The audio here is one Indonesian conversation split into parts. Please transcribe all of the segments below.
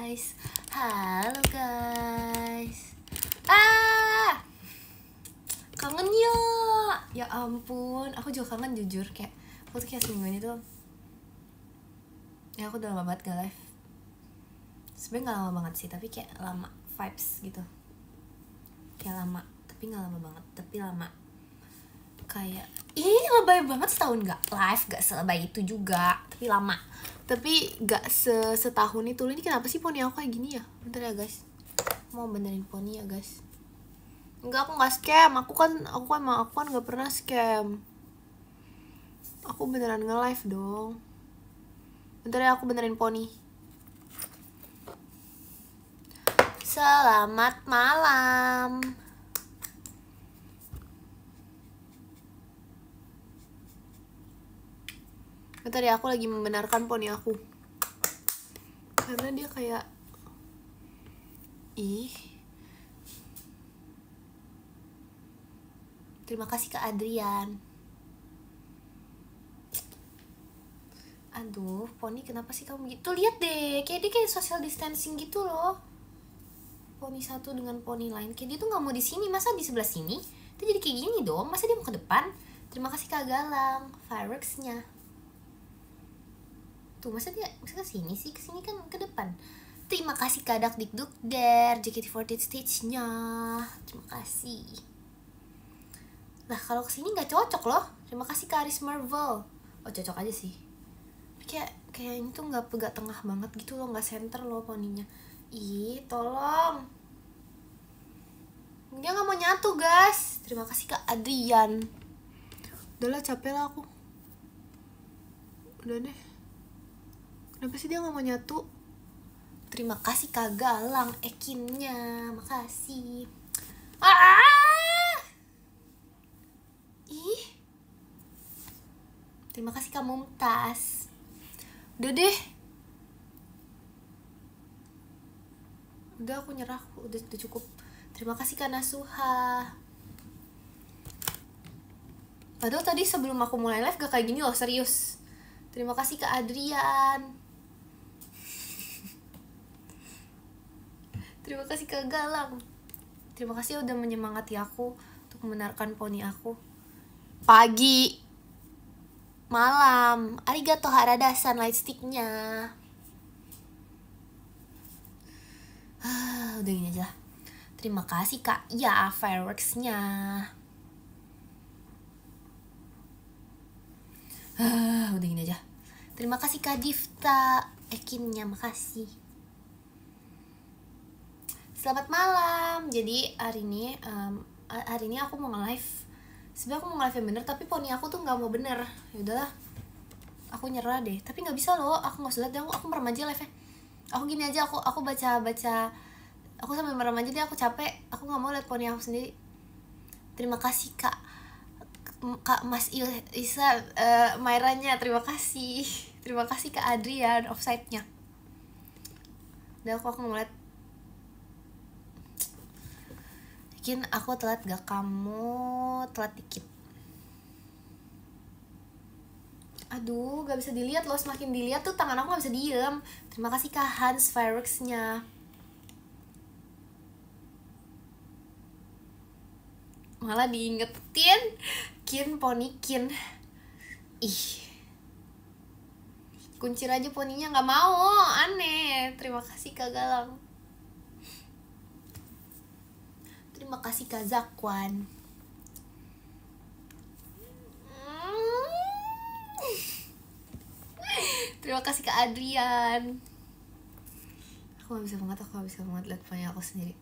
guys. Halo guys. Ah, kangen ya. Ya ampun, aku juga kangen jujur. Kayak aku tuh kayak seminggu ini tuh, ya aku udah lama banget gak live. Sebenernya gak lama banget sih, tapi kayak lama vibes gitu. Kayak lama, tapi gak lama banget, tapi lama. Kayak, lebay banget setahun gak live, gak selebay itu juga. Tapi lama, tapi gak setahun itu. Ini kenapa sih poni aku kayak gini ya? Bentar ya guys, mau benerin poni ya guys. Enggak, aku gak scam. Aku kan gak pernah scam. Aku beneran nge-live dong. Bentar ya, aku benerin poni. Selamat malam. Bentar ya, aku lagi membenarkan poni aku. Karena dia kayak terima kasih Kak Adrian. Aduh, poni kenapa sih kamu gitu? Lihat deh, kayak dia kayak social distancing gitu loh. Poni satu dengan poni lain, kayak dia tuh nggak mau di sini, masa di sebelah sini? Itu jadi kayak gini dong, masa dia mau ke depan? Terima kasih Kak Galang, fireworksnya. Tuh, masa ke sini sih? Ke sini kan ke depan. Terima kasih Kak Dakdikduk Der, JKT48 stage-nya. Terima kasih. Nah, kalau kesini nggak cocok loh. Terima kasih Kak Aris Marvel. Oh, cocok aja sih. Kayak ini tuh nggak tengah banget gitu loh, nggak center loh poninya. Ih, tolong. Dia nggak mau nyatu guys. Terima kasih Kak Adrian. Udahlah, capek lah aku. Udah deh. Kenapa sih dia nggak mau nyatu? Terima kasih Kak Galang ekinnya. Makasih. Terima kasih Kak Mumtaz. Udah deh. Udah, aku nyerah. Udah cukup. Terima kasih Kak Nasuha. Padahal tadi sebelum aku mulai live gak kayak gini loh, serius. Terima kasih Kak Adrian. Terima kasih Kak Galang. Terima kasih udah menyemangati aku untuk membenarkan poni aku. Pagi, malam, arigato harada sunlight sticknya. Udah gini aja. Terima kasih Kak ya fireworksnya. Udah gini aja. Terima kasih Kak Difta ekinnya, makasih. Selamat malam. Jadi hari ini aku mau nge-live. Sebenarnya aku mau nge-live yang bener, tapi poni aku tuh nggak mau bener. Ya udahlah, aku nyerah deh. Tapi nggak bisa loh, aku nggak usah lihat. Aku merem aja live-nya. Aku gini aja, aku baca. Aku sambil merem aja deh, aku capek. Aku nggak mau lihat poni aku sendiri. Terima kasih Kak Mas Isa Mairanya, terima kasih. Terima kasih Kak Adrian offside-nya. Udah, aku mau lihat. Mungkin aku telat gak, kamu telat dikit. Aduh, gak bisa dilihat loh. Semakin dilihat tuh tangan aku gak bisa diem. Terima kasih Kak Hans fireworksnya. Malah diingetin kin poni kin. Kuncir aja poninya, gak mau, aneh. Terima kasih Kak Galang. Terima kasih Kak Zakwan. Terima kasih Kak Adrian. Aku gak bisa banget lihat poni aku sendiri.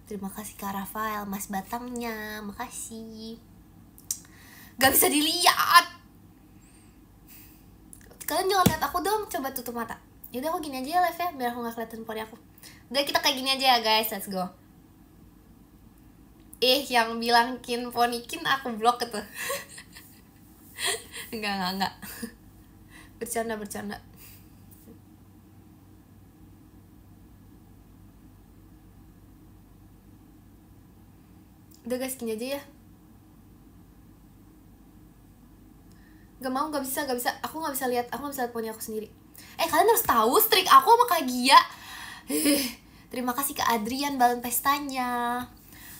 Terima kasih Kak Rafael, Mas Batangnya, makasih. Gak bisa dilihat. Kalian jangan lihat aku dong, coba tutup mata. Yaudah, aku gini aja ya live ya, biar aku gak kelihatan poni aku. Udah, kita kayak gini aja ya guys, let's go. Yang bilang kin poni kin aku blok gitu. Enggak. Bercanda. Udah guys, gini aja ya. Gak bisa. Aku gak bisa lihat poni aku sendiri. Kalian harus tahu streak aku sama Kak Gia Terima kasih ke Adrian balon pestanya.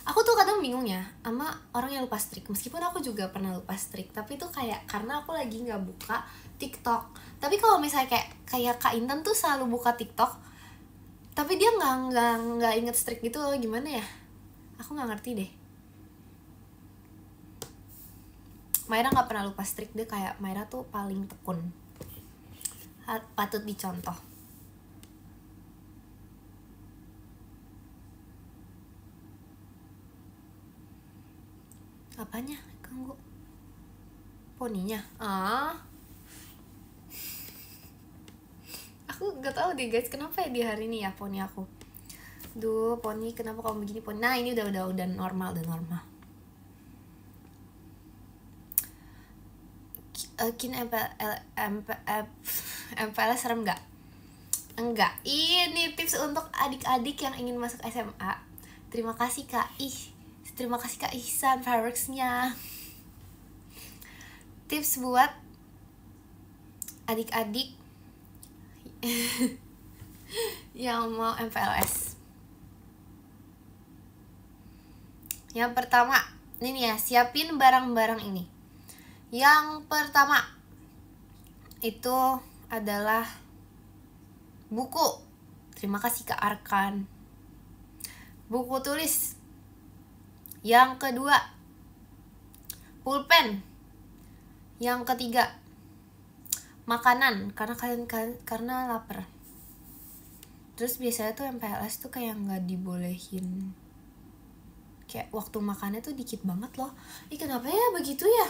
Aku tuh kadang bingung ya sama orang yang lupa strik. Meskipun aku juga pernah lupa strik, tapi itu kayak karena aku lagi nggak buka TikTok. Tapi kalau misalnya kayak Kak Intan tuh selalu buka TikTok, tapi dia nggak inget strik gitu loh. Gimana ya? Aku nggak ngerti deh. Maira nggak pernah lupa strik, dia kayak Maira tuh paling tekun. Patut dicontoh. Apanya? Ganggu poninya? Aku gak tahu deh guys, kenapa ya di hari ini ya poni aku. Duh, poni kenapa kamu begini poni? Nah, ini udah normal, Kin MPLS serem gak? Enggak. Ini tips untuk adik-adik yang ingin masuk SMA. Terima kasih Kak Ihsan fireworks-nya. Tips buat adik-adik yang mau MPLS. Yang pertama, ini nih ya, siapin barang-barang ini. Yang pertama itu adalah buku. Terima kasih Kak Arkan. Buku tulis. Yang kedua, pulpen. Yang ketiga, makanan karena lapar. Terus biasanya tuh MPLS tuh kayak nggak dibolehin, kayak waktu makannya tuh dikit banget loh. Kenapa ya begitu ya?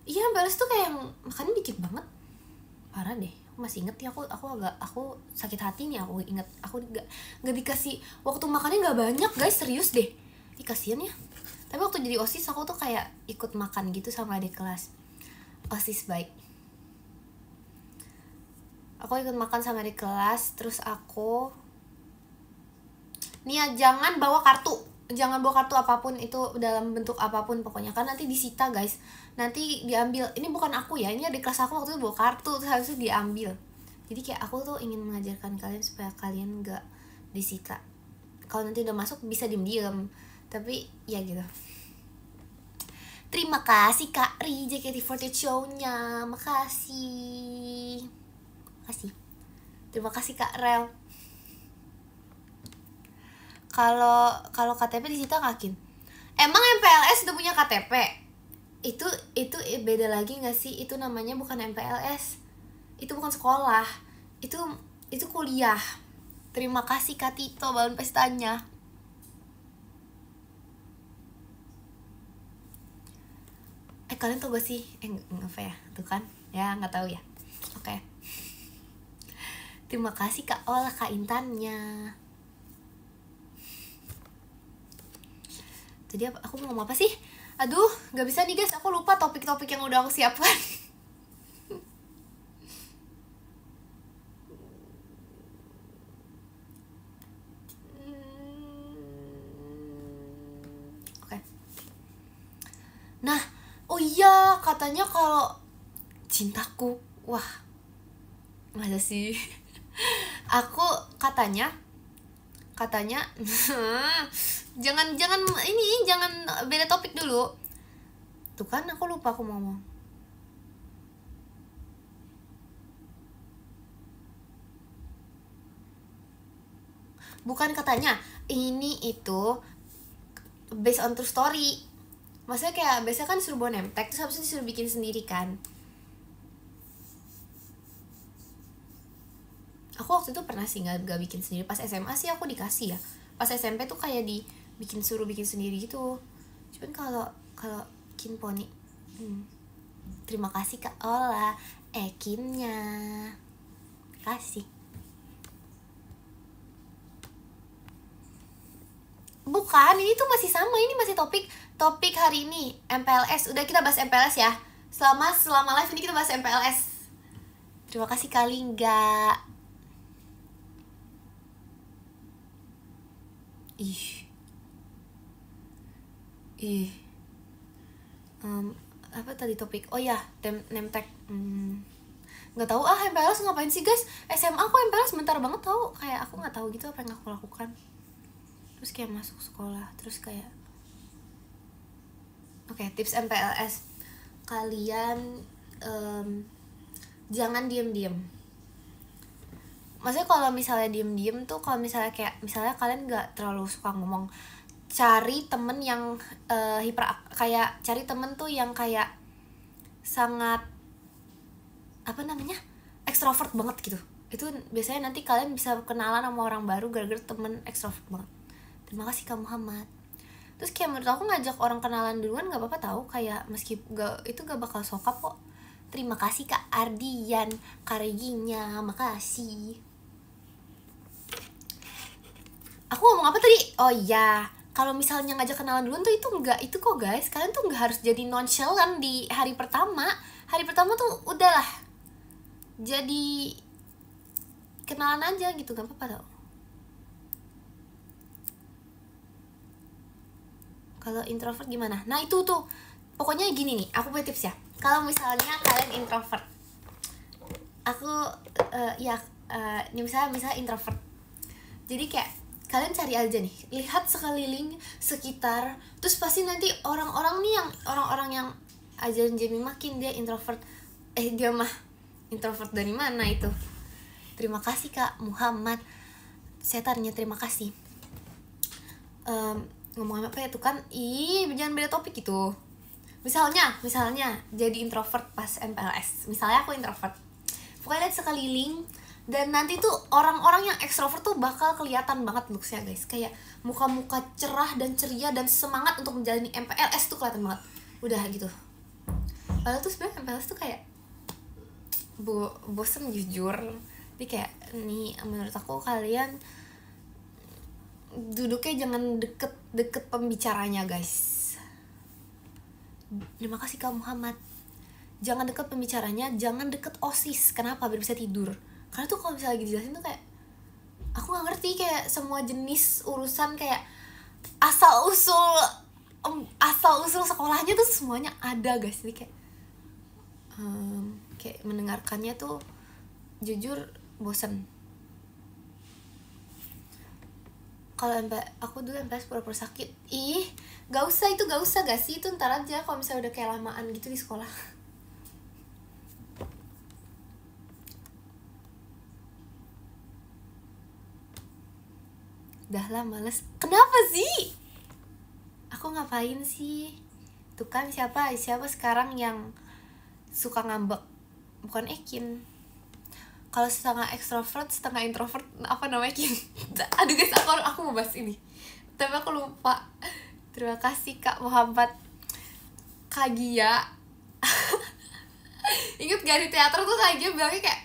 Iya, MPLS tuh kayak makannya dikit banget, parah deh. Aku masih inget ya, aku sakit hati nih. Aku inget aku nggak dikasih waktu makannya nggak banyak guys, serius deh. Kasian ya. Tapi waktu jadi OSIS aku tuh kayak ikut makan gitu sama adik kelas. OSIS baik. Aku ikut makan sama adik kelas, terus aku nih ya, jangan bawa kartu apapun itu, dalam bentuk apapun pokoknya, kan nanti disita guys, nanti diambil. Ini bukan aku ya, ini adik kelas aku waktu itu bawa kartu terus habis itu diambil. Jadi kayak aku tuh ingin mengajarkan kalian supaya kalian gak disita. Kalau nanti udah masuk bisa diem-diem, tapi ya gitu. Terima kasih Kak Ri, JKT48 show-nya. Makasih. Terima kasih Kak Rel. Kalau KTP disita Kakin. Emang MPLS udah punya KTP? Itu beda lagi nggak sih? Itu namanya bukan MPLS. Itu bukan sekolah. Itu kuliah. Terima kasih Kak Tito balon pestanya. Kalian tau gak sih? Apa ya? Tuh kan? Ya nggak tahu ya. Oke. Terima kasih Kak Ola, Kak Intannya. Jadi aku mau ngomong apa sih? Aduh, gak bisa nih guys, aku lupa topik-topik yang udah aku siapkan. Oke. Nah, oh iya, katanya kalau cintaku, wah, masa sih? Aku katanya jangan beda topik dulu. Tuh kan aku lupa aku mau ngomong. Bukan katanya, ini itu based on true story. Maksudnya kayak biasanya kan disuruh bawa name tag, terus habis itu disuruh bikin sendiri kan. Aku waktu itu pernah sih gak bikin sendiri. Pas SMA sih aku dikasih ya. Pas SMP tuh kayak suruh bikin sendiri gitu. Cuman kalau Kin Poni, terima kasih Kak Ola, Kinnya, kasih. Bukan, ini tuh masih sama, ini masih topik hari ini MPLS. Udah, kita bahas MPLS ya. Selama live ini kita bahas MPLS. Terima kasih kali enggak. Apa tadi topik? Oh ya, name tag. nggak tahu MPLS ngapain sih guys. SMA aku MPLS bentar banget tahu, kayak aku nggak tahu gitu apa yang aku lakukan. Terus kayak masuk sekolah, terus kayak oke, tips MPLS kalian jangan diem-diem. Maksudnya kalau misalnya diem-diem tuh, kalau misalnya kayak misalnya kalian nggak terlalu suka ngomong, cari temen yang kayak cari temen tuh yang kayak sangat apa namanya, ekstrovert banget gitu. Itu biasanya nanti kalian bisa kenalan sama orang baru gara-gara temen ekstrovert banget. Terima kasih Kak Muhammad. Terus kayak menurut aku ngajak orang kenalan duluan nggak apa-apa tahu, kayak meski itu gak bakal sokap kok. Terima kasih Kak Ardian, Kak Reginya, makasih. Aku ngomong apa tadi? Oh iya, kalau misalnya ngajak kenalan duluan tuh itu enggak itu kok guys. Kalian tuh nggak harus jadi nonchalant di hari pertama. Hari pertama tuh udahlah, jadi kenalan aja gitu, gak apa-apa tau. Kalau introvert gimana? Nah itu tuh, pokoknya gini nih, aku punya tips ya. Kalau misalnya kalian introvert, aku ini misalnya introvert, jadi kayak kalian cari aja nih, lihat sekeliling sekitar, terus pasti nanti orang-orang yang ajarin Jamie makin dia introvert, dia mah introvert dari mana itu. Terima kasih Kak Muhammad, setannya terima kasih. Ngomong apa ya tuh kan, jangan beda topik gitu. Misalnya jadi introvert pas MPLS, misalnya aku introvert, pokoknya lihat sekeliling, dan nanti tuh orang-orang yang ekstrovert tuh bakal kelihatan banget looksnya guys, kayak muka-muka cerah dan ceria dan semangat untuk menjalani MPLS tuh kelihatan banget. Udah gitu. Padahal tuh sebenarnya MPLS tuh kayak bosen jujur. Jadi kayak nih, menurut aku kalian duduknya jangan deket pembicaranya guys. Terima kasih Kak Muhammad. Jangan deket pembicaranya, jangan deket OSIS. Kenapa? Biar bisa tidur. Karena tuh kalau misalnya lagi dijelasin tuh kayak aku nggak ngerti, kayak semua jenis urusan kayak asal usul sekolahnya tuh semuanya ada guys. Jadi kayak kayak mendengarkannya tuh jujur bosen. Kalau aku dulu MPLS pura-pura sakit, gak usah gak sih, itu ntar aja kalau misalnya udah kayak lamaan gitu di sekolah. Udah lah males. Kenapa sih? Aku ngapain sih? Tuh kan siapa sekarang yang suka ngambek? Bukan Ekin. Kalau setengah ekstrovert, setengah introvert, apa namanya Kin? Aduh guys, aku mau bahas ini, tapi aku lupa. Terima kasih Kak Muhammad. Kak Gia. Ingat gak di teater tuh Kak Gia bilangnya kayak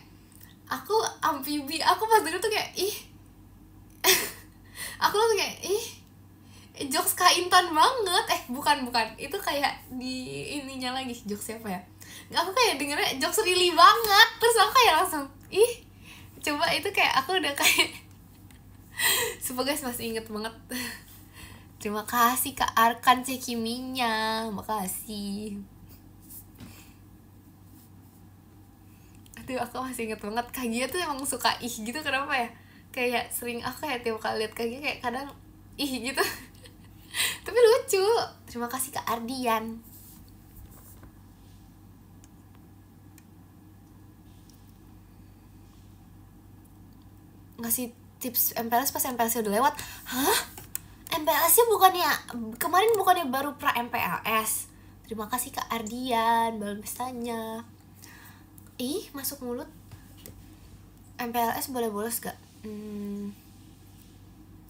aku amfibi. Aku pas denger tuh kayak aku langsung kayak jokes Kak Intan banget. Bukan itu kayak di ininya lagi, jokes siapa ya? Aku kayak dengernya jokes Rili banget. Terus aku kayak langsung coba itu kayak aku udah kayak sumpah guys, masih inget banget. Terima kasih Kak Arkan Cekiminya, makasih. Aduh aku masih inget banget. Kak Gia tuh emang suka gitu, kenapa ya? Kayak sering aku kayak tiap kali liat Kak Gia kayak kadang gitu. Tapi lucu. Terima kasih Kak Ardian. Ngasih tips MPLS pas MPLS udah lewat. Hah? MPLS-nya bukannya baru pra MPLS. Terima kasih Kak Ardian, balon pestanya. Masuk mulut. MPLS boleh bolos gak?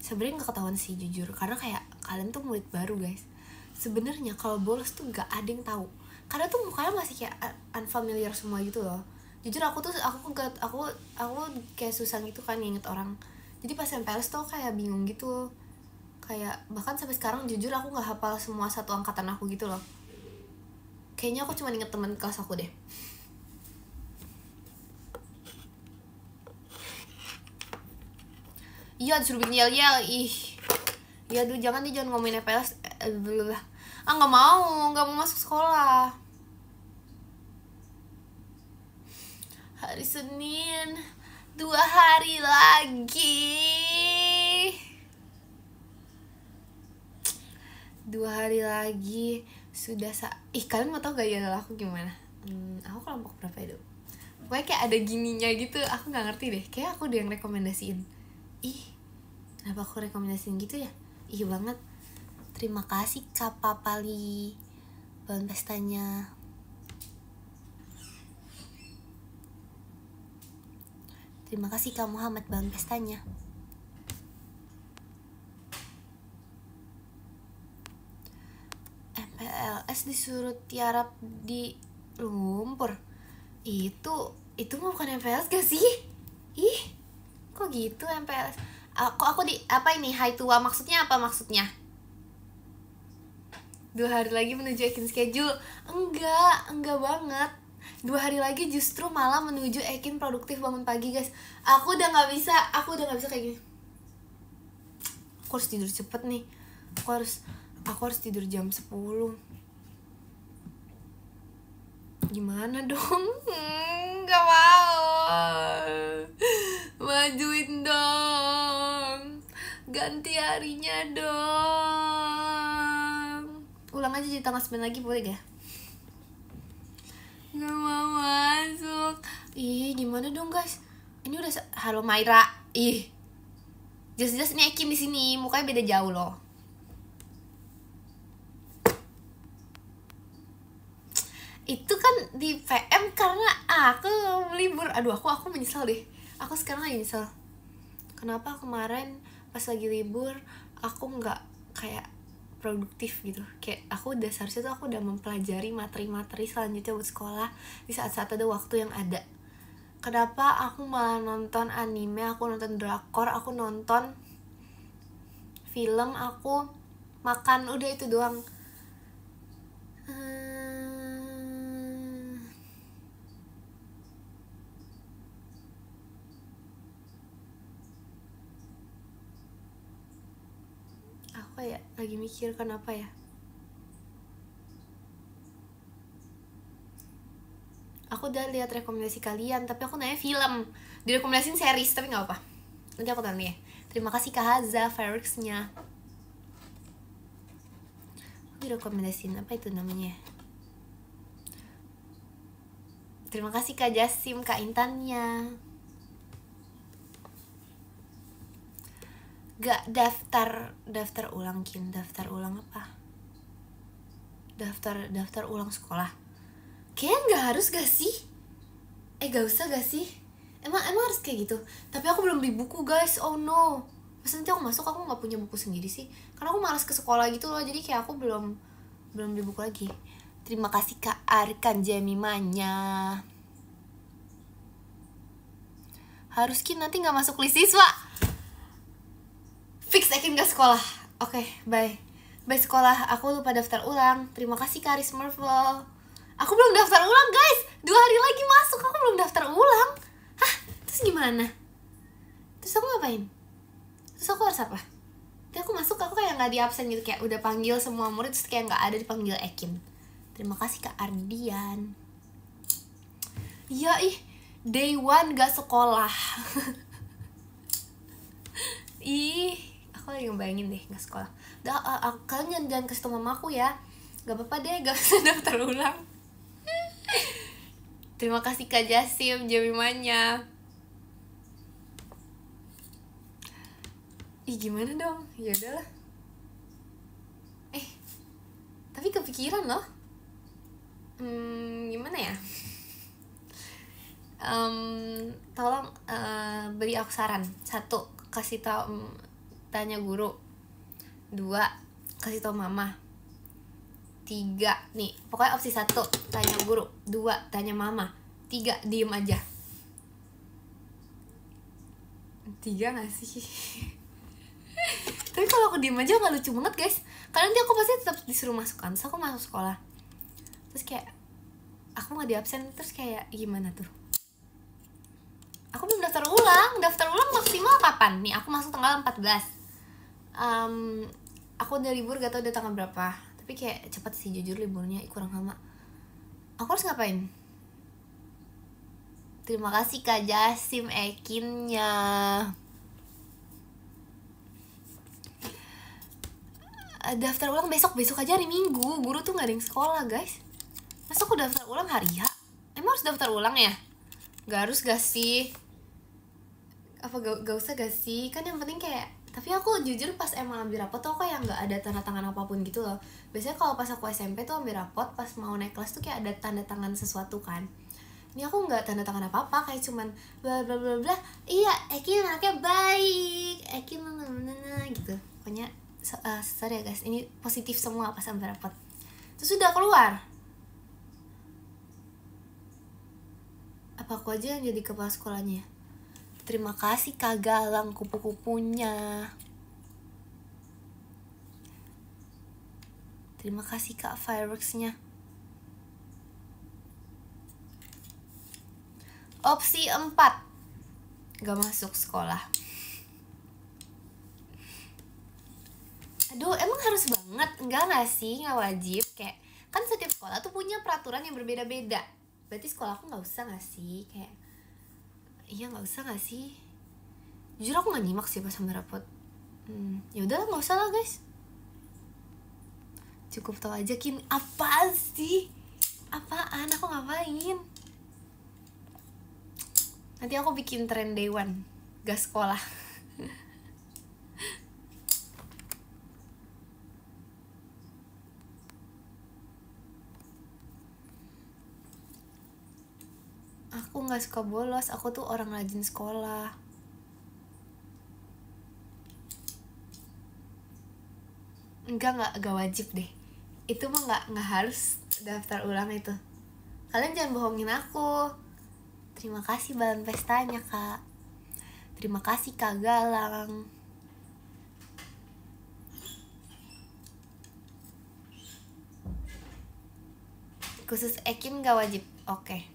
Sebenarnya gak ketahuan sih jujur, karena kayak kalian tuh murid baru guys. Sebenarnya kalau bolos tuh gak ada yang tahu, karena tuh mukanya masih kayak unfamiliar semua gitu loh. Jujur aku kayak susah gitu kan nginget orang. Jadi pas MPLS tuh kayak bingung gitu. Kayak bahkan sampai sekarang jujur aku gak hafal semua satu angkatan aku gitu loh. Kayaknya aku cuma inget teman kelas aku deh. Iya disuruh bikin yel-yel. Ya aduh jangan ngomongin MPLS. Gak mau masuk sekolah. Hari Senin, 2 hari lagi. 2 hari lagi sudah kalian mau tau gak ya aku gimana? Aku kelompok berapa itu? Pokoknya kayak ada gininya gitu, aku nggak ngerti deh. Kayak aku udah yang rekomendasiin. Kenapa aku rekomendasiin gitu ya? Banget. Terima kasih Kak Papali balon pestanya. Terima kasih Kak Muhammad balon pestanya. MPLS disuruh tiarap di lumpur. Itu mah bukan MPLS gak sih? Kok gitu MPLS? Aku di apa ini hai tua maksudnya apa maksudnya? 2 hari lagi menuju Ekin schedule. Enggak banget. 2 hari lagi justru malah menuju Ekin produktif bangun pagi guys. Aku udah nggak bisa kayak gini. Aku harus tidur cepet nih. Aku harus tidur jam 10. Gimana dong? Gak mau. Majuin dong. Ganti harinya dong. Ulang aja jadi tanggal 9 lagi boleh gak? Gak mau masuk. Gimana dong guys? Ini udah halo Maira. Jelas-jelas ini Ekin di sini, mukanya beda jauh loh. Itu kan di PM karena aku libur. Aduh, aku menyesal deh. Aku sekarang lagi nyesel. Kenapa kemarin pas lagi libur aku nggak kayak produktif gitu. Kayak aku udah seharusnya tuh aku udah mempelajari materi-materi selanjutnya buat sekolah di saat-saat ada waktu yang ada. Kenapa aku malah nonton anime, aku nonton drakor, aku nonton film, aku makan, udah itu doang. Aku ya lagi mikir kenapa ya. Aku udah lihat rekomendasi kalian, tapi aku nanya film. Direkomendasiin series, tapi gak apa. Nanti aku tanya ya. Terima kasih Kak Haza, fireworks-nya. Direkomendasiin apa itu namanya? Terima kasih Kak Jasim, Kak Intannya. Gak daftar ulang Kin. Daftar ulang apa? Daftar ulang sekolah. Kayaknya gak harus gak sih? Gak usah gak sih? Emang harus kayak gitu? Tapi aku belum beli buku guys, oh no. Masa nanti aku masuk aku gak punya buku sendiri sih? Karena aku malas ke sekolah gitu loh, jadi kayak aku belum beli buku lagi. Terima kasih Kak Arkan Jemimanya. Harus Kin nanti gak masuk list siswa. Fix Ekin gak sekolah. Oke, bye sekolah, aku lupa daftar ulang. Terima kasih Kak Aris Marvel. Aku belum daftar ulang guys. 2 hari lagi masuk, aku belum daftar ulang. Hah? Terus gimana? Terus aku ngapain? Terus aku harus apa? Terus aku masuk, aku kayak gak di absen gitu. Kayak udah panggil semua murid, terus kayak gak ada dipanggil Ekin. Terima kasih Kak Ardian. Iya day 1 gak sekolah. Aku lagi ngebayangin deh gak sekolah. Kalian jangan kasih tau mamaku ya. Gak apa-apa deh, gak usah daftar ulang. Terima kasih Kak Jasim, Jemimanya. Gimana dong? Ya udahlah. Tapi kepikiran loh. Gimana ya? Tolong beri aku saran. 1, kasih tahu tanya guru. 2, kasih tahu mama. 3, nih pokoknya opsi 1 tanya guru, 2 tanya mama, 3 diem aja. 3 gak sih? Tapi kalau aku diem aja gak lucu banget guys. Karena nanti aku pasti tetap disuruh masuk kan. So aku masuk sekolah, terus kayak aku gak di absen, terus kayak gimana tuh? Aku belum daftar ulang maksimal kapan? Nih aku masuk tanggal 14. Aku udah libur gak tau udah tanggal berapa. Tapi kayak cepet sih jujur liburnya, kurang lama. Aku harus ngapain? Terima kasih Kak Jasim Ekinnya. Daftar ulang besok aja hari Minggu. Guru tuh gak ada yang sekolah guys. Masa aku daftar ulang hari H? Emang harus daftar ulang ya? Gak harus gak sih? Apa gak usah gak sih? Kan yang penting kayak, tapi aku jujur pas emang ambil rapot tuh aku yang gak ada tanda tangan apapun gitu loh. Biasanya kalau pas aku SMP tuh ambil rapot, pas mau naik kelas tuh kayak ada tanda tangan sesuatu kan. Ini aku nggak tanda tangan apa-apa, kayak cuman bla bla bla bla. Iya, Eki anaknya baik, Eki mana gitu. Pokoknya sorry ya guys, ini positif semua pas ambil rapot. Terus udah keluar. Apa aku aja yang jadi kepala sekolahnya? Terima kasih Kak Galang kupu-kupunya. Terima kasih Kak Fireworksnya. Opsi 4, gak masuk sekolah. Aduh, emang harus banget? Enggak gak sih, gak wajib. Kayak, kan setiap sekolah tuh punya peraturan yang berbeda-beda. Berarti sekolah aku gak usah gak sih? Kayak, iya gak usah gak sih? Jujur aku gak nyimak sih pas sampai rapot. Ya udah gak usah lah guys. Cukup tau aja Kin, apaan sih? Apaan? Aku ngapain? Nanti aku bikin tren day one, gak sekolah. Aku gak suka bolos, aku tuh orang rajin sekolah. Enggak wajib deh. Itu mah gak harus daftar ulang itu. Kalian jangan bohongin aku. Terima kasih balon pestanya Kak. Terima kasih Kak Galang. Khusus Ekin gak wajib. Oke.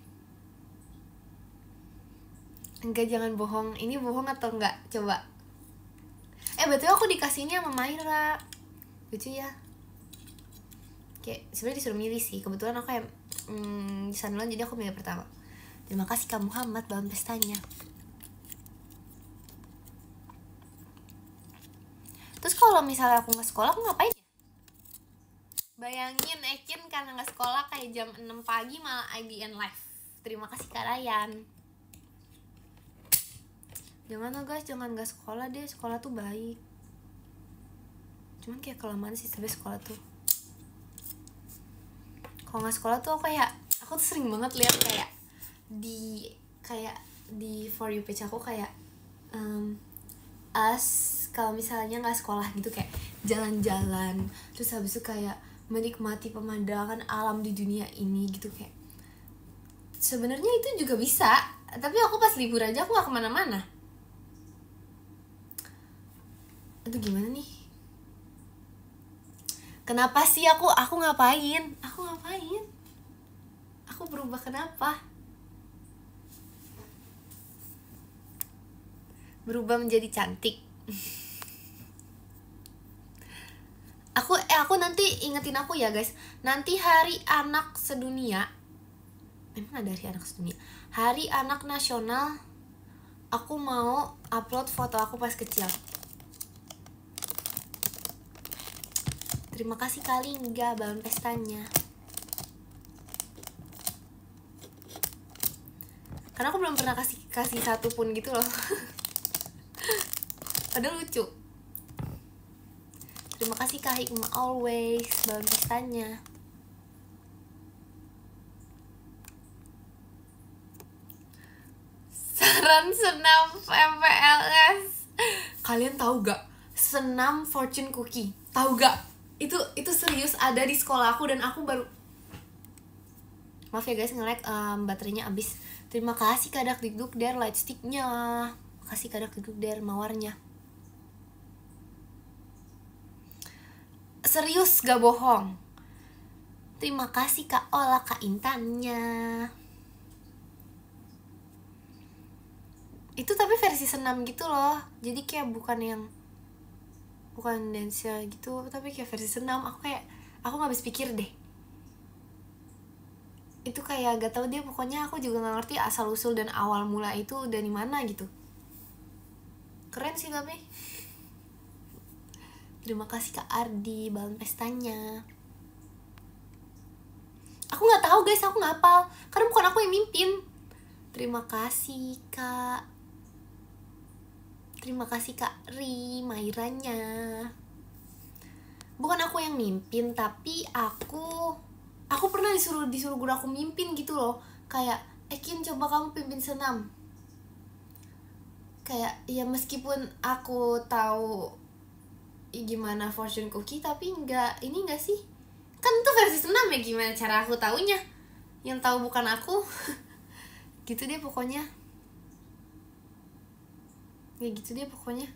Enggak, jangan bohong. Ini bohong atau enggak? Coba. Betul aku dikasihnya sama Maira. Lucu ya. Kayak sebenarnya disuruh milih sih. Kebetulan aku yang di sana jadi aku milih pertama. Terima kasih Kak Muhammad balon pestanya. Terus kalau misalnya aku gak sekolah, aku ngapain ya? Bayangin Ekin karena gak sekolah kayak jam 6 pagi malah IDN live. Terima kasih Kak Ryan. Jangan lah guys, jangan gak sekolah deh. Sekolah tuh baik. Cuman kayak kelamaan sih sebenernya sekolah tuh. Kalau gak sekolah tuh aku tuh sering banget lihat kayak di For You page aku kayak kalau misalnya nggak sekolah gitu kayak jalan-jalan, terus habis itu kayak menikmati pemandangan alam di dunia ini gitu. Kayak sebenarnya itu juga bisa, tapi aku pas libur aja aku nggak kemana-mana. Aduh gimana nih? Kenapa sih aku ngapain? Aku berubah kenapa? Berubah menjadi cantik. Aku nanti ingetin aku ya guys. Nanti Hari Anak Sedunia. Emang ada Hari Anak Sedunia? Hari Anak Nasional. Aku mau upload foto aku pas kecil. Terima kasih kali enggak balon pestanya. Karena aku belum pernah kasih satu pun gitu loh. Padahal lucu. Terima kasih Kak Hikmah always balon pestanya. Saran senam MPLS. Kalian tahu gak senam fortune cookie? Tahu gak? Itu serius ada di sekolah aku dan aku baru. Maaf ya guys, nge-lag baterainya habis. Terima kasih Kadak Dikduk Der light sticknya. Makasih Kadak Dikduk Der mawarnya. Serius gak bohong. Terima kasih Kak Ola Kak Intannya. Itu tapi versi senam gitu loh. Jadi kayak bukan dance gitu, tapi kayak versi senam. Aku gak habis pikir deh. itu kayak gak tau dia, pokoknya aku juga gak ngerti asal usul dan awal mula itu dari mana gitu. Keren sih tapi. Terima kasih Kak Ardi balon pestanya. Aku nggak tahu guys, aku nggak hafal karena bukan aku yang mimpin. Terima kasih Kak. Terima kasih Kak Ri Mairanya. Bukan aku yang mimpin, tapi aku pernah disuruh guru aku mimpin gitu loh. Kayak, Kim coba kamu pimpin senam. Kayak ya meskipun aku tahu gimana fortune cookie, tapi ini enggak sih. Kan itu versi senam ya, gimana cara aku taunya? Yang tahu bukan aku. Gitu deh pokoknya. Ya gitu deh pokoknya.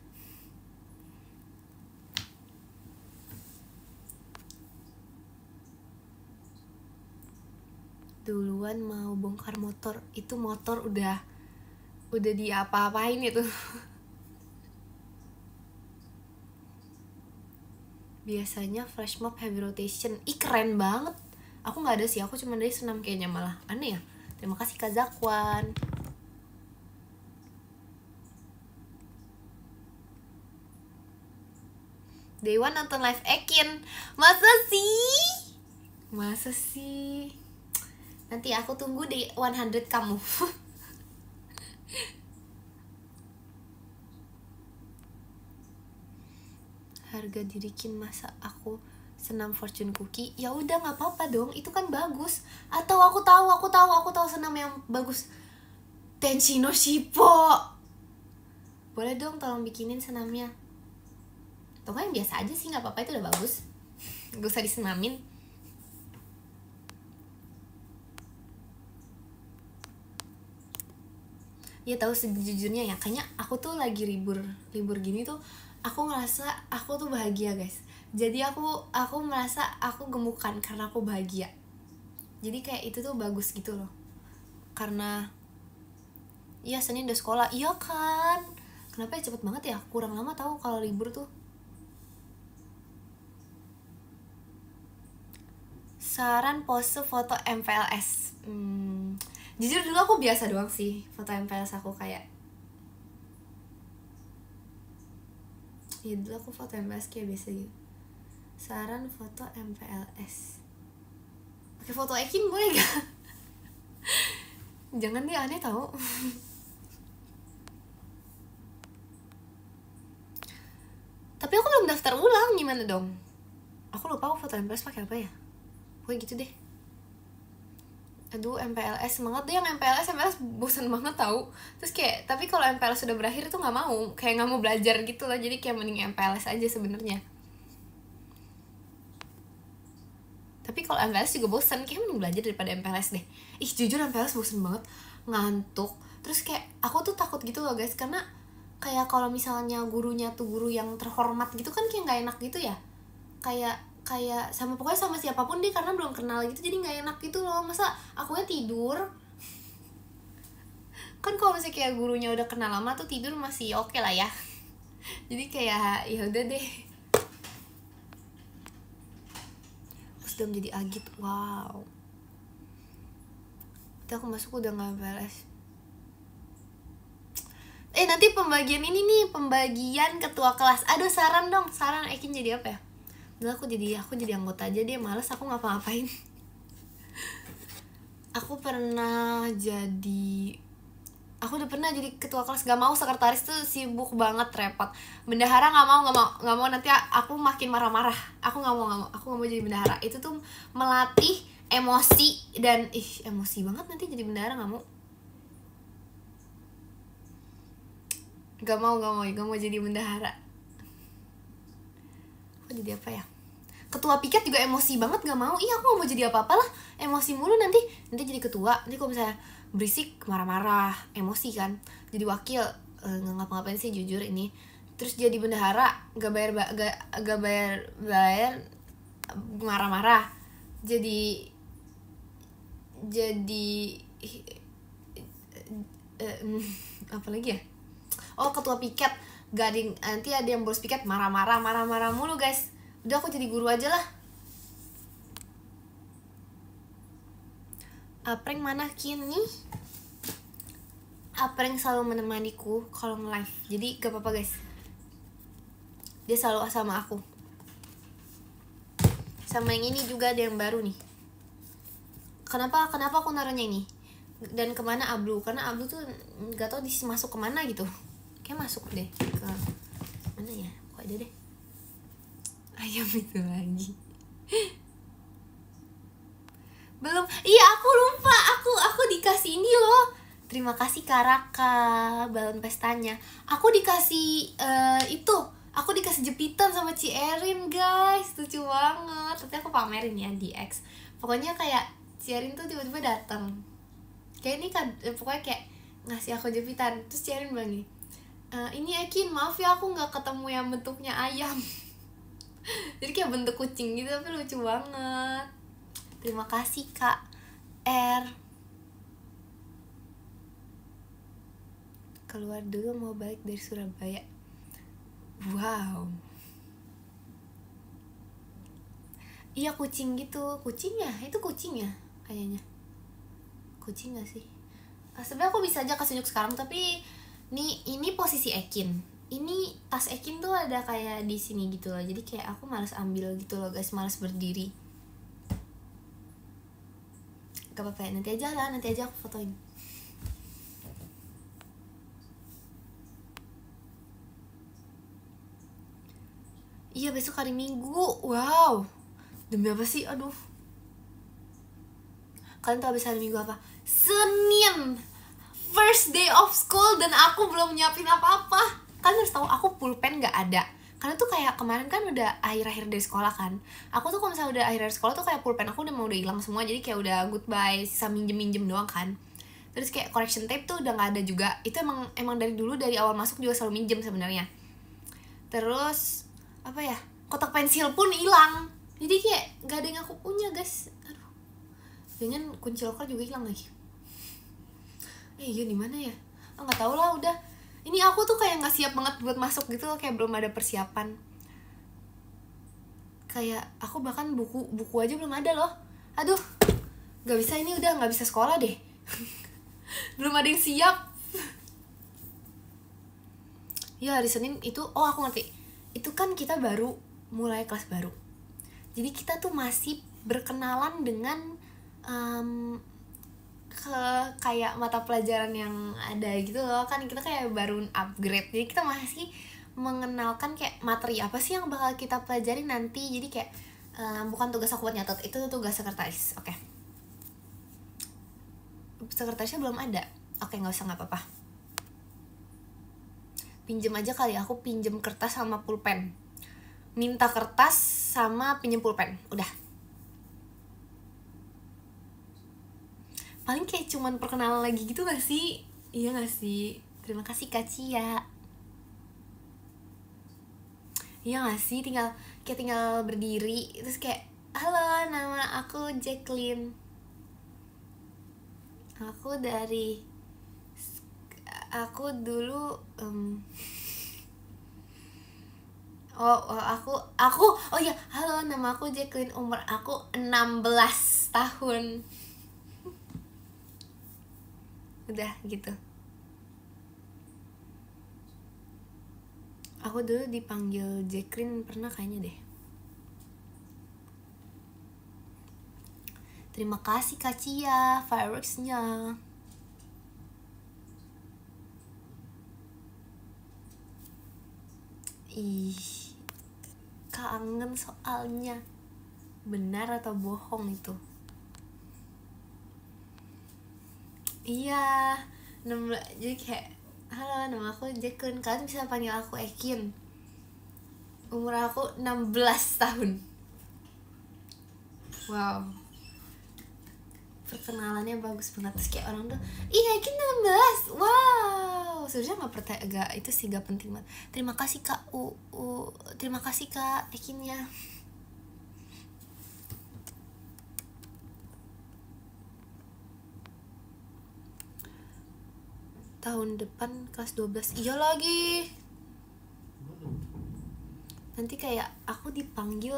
Duluan mau bongkar motor, itu motor udah diapa-apain itu. Biasanya flash mob heavy rotation. Ih keren banget. Aku nggak ada sih, aku cuma dari senam kayaknya, malah aneh ya. Terima kasih Kak Zakwan. Dewan nonton live Ekin. Masa sih? Nanti aku tunggu di 100 kamu. Harga dirikin masa aku senam fortune cookie. Ya udah nggak apa-apa dong, itu kan bagus. Atau aku tahu senam yang bagus. Tenshi no Shippo. Boleh dong tolong bikinin senamnya. Atau yang biasa aja sih, nggak apa-apa, itu udah bagus. Gak usah disenamin. Ya tahu sejujurnya ya, kayaknya aku tuh lagi libur gini tuh, aku ngerasa aku tuh bahagia guys. Jadi aku merasa aku gemukan karena aku bahagia. Jadi kayak itu tuh bagus gitu loh. Karena iya Senin udah sekolah, iya kan. Kenapa ya cepet banget ya, kurang lama tahu kalau libur tuh. Saran pose foto MPLS. Jujur dulu aku biasa doang sih foto MPLS aku, kayak ya dulu aku foto MPLS kayak biasa gitu. Saran foto MPLS, pakai foto Ekin boleh gak? Jangan, dia aneh tau. Tapi aku belum daftar ulang, gimana dong? Aku lupa aku foto MPLS pakai apa ya. Pokoknya gitu deh. Aduh MPLS, semangat deh yang MPLS bosan banget tau. Terus kayak, tapi kalau MPLS sudah berakhir tuh nggak mau, kayak nggak mau belajar gitu lah. Jadi kayak mending MPLS aja sebenarnya. Tapi kalau MPLS juga bosan, kayak mending belajar daripada MPLS deh. Ih jujur MPLS bosan banget, ngantuk. Terus kayak aku tuh takut gitu loh guys, karena kayak kalau misalnya gurunya tuh guru yang terhormat gitu kan, kayak nggak enak gitu ya. Kayak sama, pokoknya sama siapapun deh, karena belum kenal gitu, jadi nggak enak gitu loh. Masa akunya tidur? Kan kalau misalnya kayak gurunya udah kenal lama tuh tidur masih oke lah ya. Jadi kayak ya udah deh. Sudah menjadi agit, wow. Nanti aku masuk udah nggak beres. Nanti pembagian ini nih, pembagian ketua kelas. Aduh saran dong, saran Ekin jadi apa ya? Udah aku jadi anggota aja deh, males aku ngapa-ngapain. Aku udah pernah jadi ketua kelas, gak mau. Sekretaris tuh sibuk banget, repot. Bendahara gak mau, nanti aku makin marah-marah. Aku gak mau jadi bendahara. Itu tuh melatih emosi, dan emosi banget nanti jadi bendahara. Gak mau jadi bendahara. Aku jadi apa ya? Ketua piket juga emosi banget, gak mau. Aku gak mau jadi apa-apa lah, emosi mulu. Nanti jadi ketua, nanti kalau misalnya berisik marah-marah, emosi kan. Jadi wakil nggak ngapa-ngapain sih jujur ini. Terus jadi bendahara gak bayar marah-marah. Jadi apa lagi ya? Oh ketua piket, nanti ada yang bolos piket marah-marah mulu guys. Udah aku jadi guru aja lah. Apreng mana kini? Apreng selalu menemaniku kalau nge-live. Jadi gak apa-apa guys, dia selalu sama aku. Sama yang ini juga ada yang baru nih. Kenapa aku naruhnya ini? Dan kemana Ablu? Karena Ablu tuh gak tau masuk kemana gitu. Kayak masuk deh ke mana ya? Kok ada deh ayam itu lagi. Belum. Iya, aku lupa. Aku dikasih ini loh. Terima kasih Karaka balon pestanya. Aku dikasih itu. Aku dikasih jepitan sama Ci Erin guys. Lucu banget. Tapi aku pamerin ya di X. Pokoknya kayak Ci Erin tuh tiba-tiba datang. Kayak ini kan pokoknya kayak ngasih aku jepitan. Terus Ci Erin bilang gini, ini Ekin, maaf ya aku gak ketemu yang bentuknya ayam. Jadi kayak bentuk kucing gitu, tapi lucu banget. Terima kasih Kak R. Keluar dulu, mau balik dari Surabaya. Wow. Iya kucing gitu. Kucing ya? Itu kucing ya? Kayaknya kucing gak sih? Sebenarnya aku bisa aja kasih unjuk sekarang, tapi ini posisi Ekin. Ini tas Ekin tuh ada kayak di sini gitu loh. Jadi kayak aku malas ambil gitu loh guys, malas berdiri. Gak apa-apa ya, nanti aja lah, nanti aja aku fotoin. Iya besok hari Minggu. Wow, demi apa sih? Aduh, kalian tau abis hari Minggu apa? Senin, first day of school, dan aku belum nyiapin apa-apa. Kalian harus tahu aku pulpen gak ada. Karena tuh kayak kemarin kan udah akhir-akhir dari sekolah kan. Aku tuh kalau misalnya udah akhir dari sekolah tuh kayak pulpen aku udah hilang semua. Jadi kayak udah goodbye, sisa minjem-minjem doang kan. Terus kayak correction tape tuh udah gak ada juga. Itu emang dari dulu, dari awal masuk juga selalu minjem sebenarnya. Terus apa ya, kotak pensil pun hilang. Jadi kayak gak ada yang aku punya guys. Aduh, jangan kunci loker juga hilang lagi. Iya di mana ya? Nggak tahu lah udah. Ini aku tuh kayak nggak siap banget buat masuk gitu loh, kayak belum ada persiapan. Kayak aku bahkan buku aja belum ada loh. Aduh, nggak bisa, ini udah nggak bisa sekolah deh. Belum ada yang siap. Ya hari Senin itu, oh aku ngerti. Itu kan kita baru mulai kelas baru. Jadi kita tuh masih berkenalan dengan kayak mata pelajaran yang ada gitu loh. Kan kita kayak baru upgrade. Jadi kita masih mengenalkan kayak materi apa sih yang bakal kita pelajari nanti. Jadi kayak bukan tugas aku buat nyatet, itu tugas sekretaris. Oke. Sekretarisnya belum ada. Oke, gak usah, gak apa-apa. Pinjem aja kali, aku pinjem kertas sama pulpen. Minta kertas sama pinjem pulpen. Udah. Paling kayak cuman perkenalan lagi gitu gak sih? Iya gak sih? Terima kasih Kak Cia. Iya gak sih? Tinggal berdiri terus kayak, halo, nama aku Jacqueline. Aku dulu oh ya, halo, nama aku Jacqueline, umur aku 16 tahun. Udah gitu. Aku dulu dipanggil Jacqueline pernah kayaknya deh. Terima kasih Kak Cia fireworksnya. Ih, kangen soalnya. Benar atau bohong itu? Iya, jadi kayak, halo, nama aku Jacqueline, kalian bisa panggil aku Ekin. Umur aku 16 tahun. Wow, perkenalannya bagus banget. Terus kayak orang tuh, iya Ekin 16. Wow, sebenarnya agak itu sih gak penting banget. Terima kasih Kak terima kasih Kak Ekinnya. Tahun depan kelas 12. Iya lagi. Nanti kayak aku dipanggil,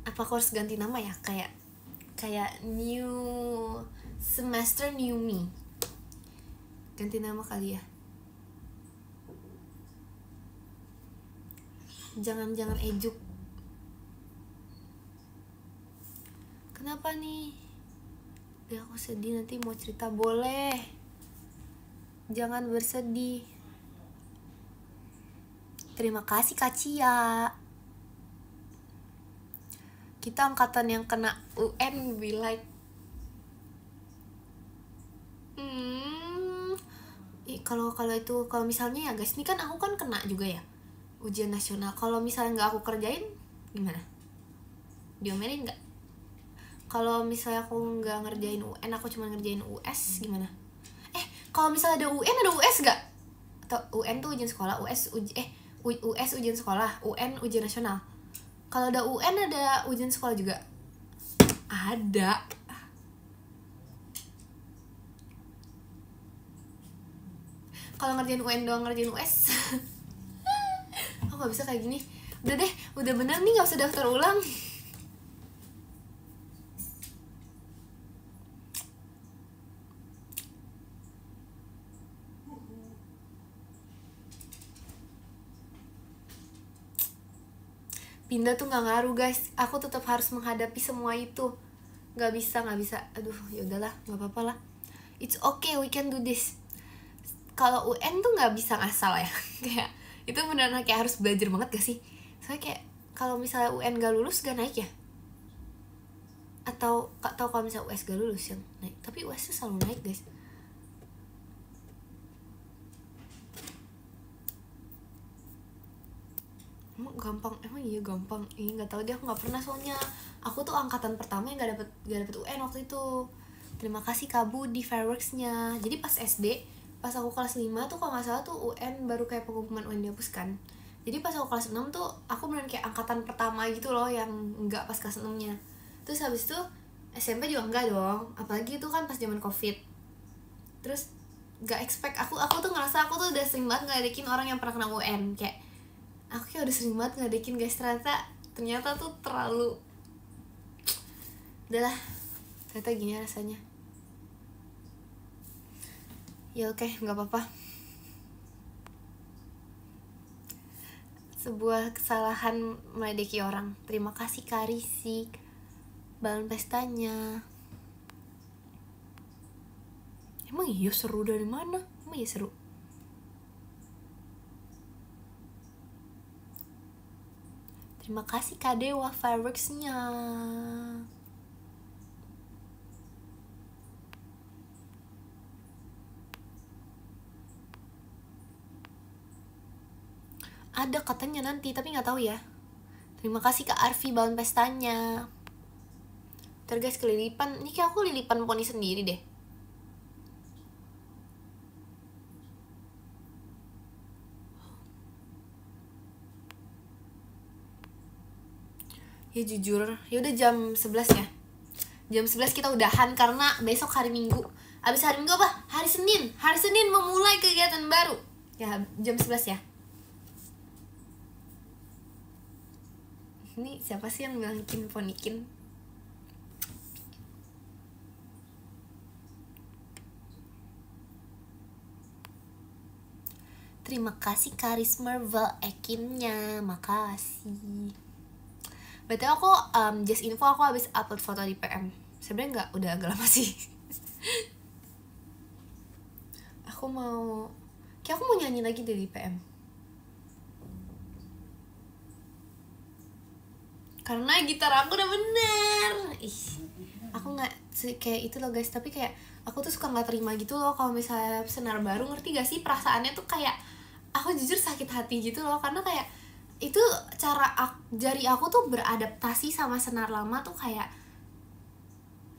apa aku harus ganti nama ya? Kayak kayak new semester new me. Ganti nama kali ya. Jangan ejuk. Kenapa nih? Ya aku sedih, nanti mau cerita boleh. Jangan bersedih. Terima kasih Kak Cia. Kita angkatan yang kena UN, be like kalau misalnya ya guys, ini kan aku kan kena juga ya ujian nasional. Kalau misalnya nggak aku kerjain gimana? Diomelin nggak? Kalau misalnya aku nggak ngerjain UN, aku cuma ngerjain US gimana? Kalau misalnya ada UN ada US nggak? Atau UN tuh ujian sekolah, US ujian sekolah, UN ujian nasional. Kalau ada UN ada ujian sekolah juga? Ada. Kalau ngerjain UN doang ngerjain US. Aku nggak bisa kayak gini. Udah deh, udah bener nih, nggak usah daftar ulang. Pindah tuh nggak ngaruh guys, aku tetap harus menghadapi semua itu. Nggak bisa. Aduh, ya udahlah, nggak apa-apa lah. It's okay, we can do this. Kalau UN tuh nggak bisa ngasal ya. Kayak itu beneran kayak harus belajar banget gak sih? Soalnya kayak kalau misalnya UN gak lulus gak naik ya? Atau kalau misalnya US gak lulus yang naik? Tapi US tuh selalu naik guys. Emang iya gampang. Nggak tahu deh, aku nggak pernah soalnya. Aku tuh angkatan pertama yang gak dapet UN waktu itu. Terima kasih Kak Budi fireworksnya. Jadi pas SD, pas aku kelas 5 tuh kalau nggak salah tuh UN baru kayak pengumuman UN dihapuskan. Jadi pas aku kelas 6 tuh aku beneran kayak angkatan pertama gitu loh yang enggak pas kelas 6 nya. Terus habis itu SMP juga enggak dong, apalagi itu kan pas zaman COVID. Terus gak expect, aku tuh ngerasa aku tuh udah sering banget ngeledekin orang yang pernah kena UN. Kayak aku kayak udah sering banget ngeledekin guys, ternyata tuh terlalu, udahlah, ternyata gini rasanya. Ya oke, nggak apa-apa. Sebuah kesalahan meledeki orang. Terima kasih Karisik, balon pestanya. Emang iya seru dari mana? Emang iya seru. Terima kasih Kak Dewa fireworksnya. Ada katanya nanti, tapi nggak tahu ya. Terima kasih Kak Arfi balon pestanya. Ntar guys kelilipan, ini kayak aku lilipan poni sendiri deh. Ya jujur, ya udah jam 11 ya. Jam 11 kita udahan karena besok hari Minggu. Abis hari Minggu apa? Hari Senin. Hari Senin memulai kegiatan baru. Ya jam 11 ya. Ini siapa sih yang bilang ponikin? Terima kasih Karisma Ekinnya, makasih. Berarti aku just info, aku habis upload foto di PM. Sebenarnya nggak, udah agak lama sih. Aku mau nyanyi lagi deh di PM. Karena gitar aku udah bener. Aku nggak kayak itu loh guys, tapi kayak aku tuh suka nggak terima gitu loh kalau misalnya senar baru. Ngerti gak sih perasaannya tuh kayak aku jujur sakit hati gitu loh, karena kayak itu cara jari aku tuh beradaptasi sama senar lama tuh kayak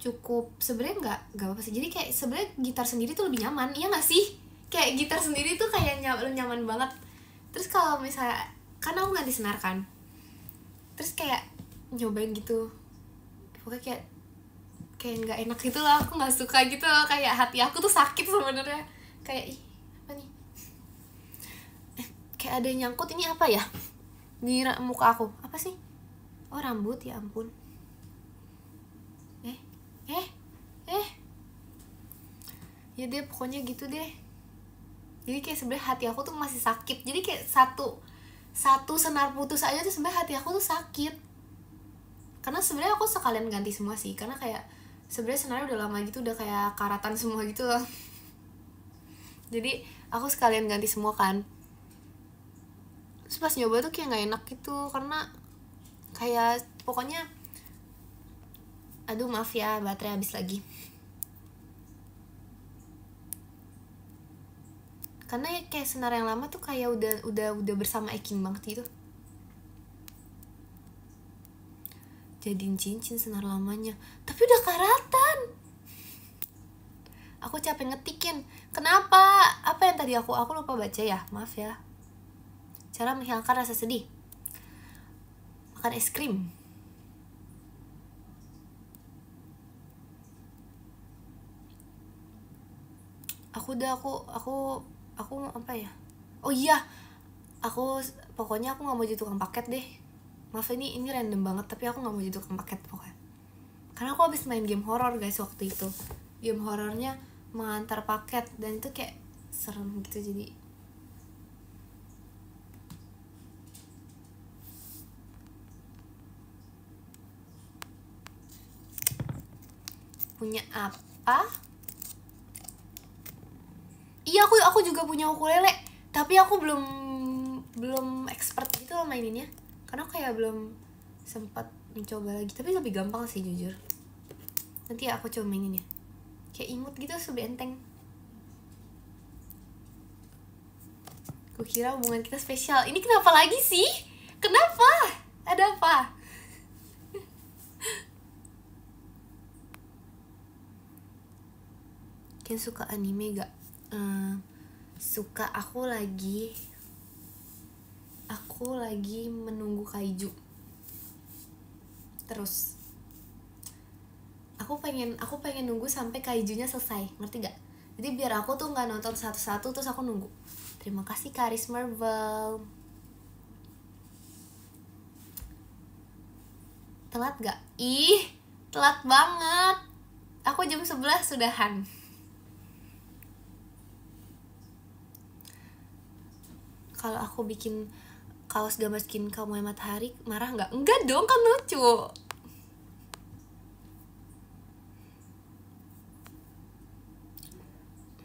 cukup sebenarnya nggak apa sih. Jadi kayak sebenarnya gitar sendiri tuh lebih nyaman, iya nggak sih? Kayak gitar sendiri tuh kayak nyaman banget. Terus kalau misalnya karena aku nggak disenar kan, terus kayak nyobain gitu, pokoknya kayak nggak enak gitu loh, aku nggak suka gitu loh, kayak hati aku tuh sakit sebenarnya. Kayak apa nih, kayak ada yang nyangkut. Ini apa ya di muka aku, apa sih? Oh rambut, ya ampun. Ya deh pokoknya gitu deh. Jadi kayak sebenarnya hati aku tuh masih sakit. Jadi kayak satu senar putus aja tuh sebenarnya hati aku tuh sakit. Karena sebenarnya aku sekalian ganti semua sih, karena kayak sebenarnya senarnya udah lama gitu, udah kayak karatan semua gitu loh. Jadi aku sekalian ganti semua kan. Terus pas nyoba tuh kayak nggak enak gitu, karena kayak pokoknya aduh maaf ya, baterai habis lagi. Karena ya kayak senar yang lama tuh kayak udah bersama Ekin banget gitu. Jadiin cincin senar lamanya, tapi udah karatan. Aku capek ngetikin. Kenapa? Apa yang tadi aku lupa baca ya, maaf ya. Cara menghilangkan rasa sedih: makan es krim. Aku apa ya? Oh iya, pokoknya aku nggak mau jadi tukang paket deh. Maaf ini random banget, tapi aku nggak mau jadi tukang paket pokoknya. Karena aku habis main game horor guys waktu itu. Game horornya mengantar paket dan itu kayak serem gitu, jadi punya apa? Iya, aku juga punya ukulele, tapi aku belum expert gitu loh maininnya, karena kayak belum sempat mencoba lagi. Tapi lebih gampang sih jujur. Nanti aku coba mainin ya. Kayak imut gitu, sebenteng. Kukira hubungan kita spesial. Ini kenapa lagi sih? Kenapa? Ada apa? Ken suka anime gak? Suka. Aku lagi menunggu kaiju. Terus aku pengen nunggu sampai kaijunya selesai, ngerti gak? Jadi biar aku tuh nggak nonton satu-satu terus aku nunggu. Terima kasih Karis Marvel. Telat gak? Ih, telat banget. Aku jam 11 sudahan. Kalau aku bikin kaos gambar skin kamu yang matahari, marah nggak? Enggak dong, kan lucu.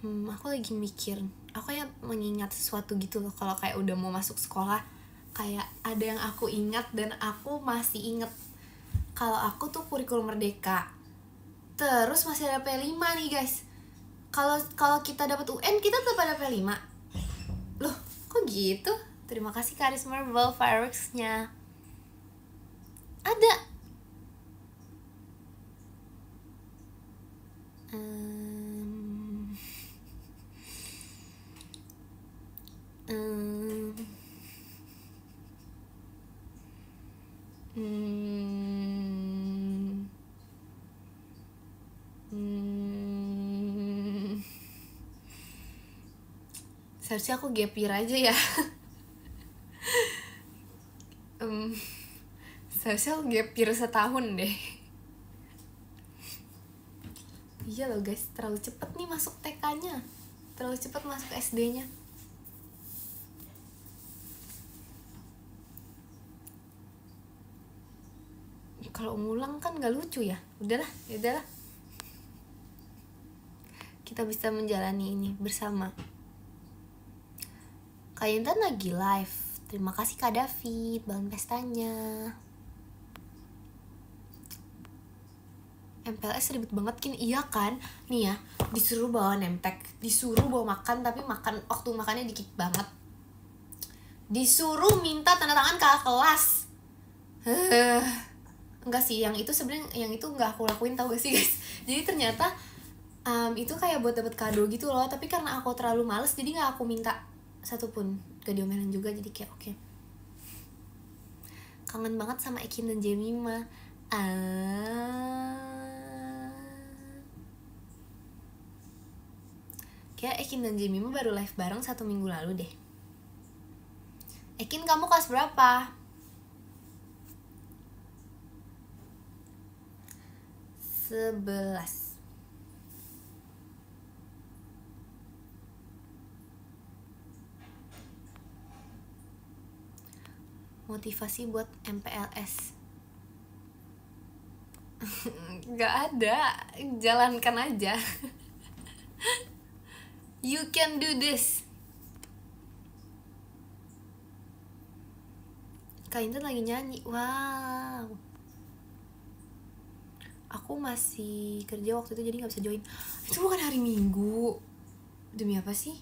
Aku lagi mikir, aku ya mengingat sesuatu gitu loh. Kalau kayak udah mau masuk sekolah, kayak ada yang aku ingat dan aku masih inget. Kalau aku tuh kurikulum merdeka, terus masih ada P5 nih guys. Kalau kita dapat UN, kita tetap ada P5. Loh, kok gitu? Terima kasih Karis Marvel fireworks-nya. Ada. Seharusnya aku gap year aja ya. Seharusnya aku gap year setahun deh. Iya loh guys, terlalu cepet nih masuk TK-nya, terlalu cepet masuk SD-nya. Kalau ngulang kan gak lucu ya. Udahlah. Kita bisa menjalani ini bersama. Kak Intan lagi live. Terima kasih Kak David, bangun pestanya. MPLS ribet banget Kin. Iya kan? Nih ya, disuruh bawa nemtek, disuruh bawa makan, tapi waktu makannya dikit banget. Disuruh minta tanda tangan kakak kelas. Enggak sih, yang itu sebenarnya enggak aku lakuin, tau gak sih guys? Jadi ternyata itu kayak buat dapet kado gitu loh, tapi karena aku terlalu males jadi nggak aku minta satupun. Gak diomelin juga, jadi kayak oke. Kangen banget sama Ekin dan Jemima. Kayak Ekin dan Jemima baru live bareng 1 minggu lalu deh. Ekin, kamu kelas berapa? 11. motivasi buat MPLS. Gak ada, jalankan aja. You can do this. Kak Intan lagi nyanyi. Wow. Aku masih kerja waktu itu jadi gak bisa join. Itu bukan hari Minggu. Demi apa sih?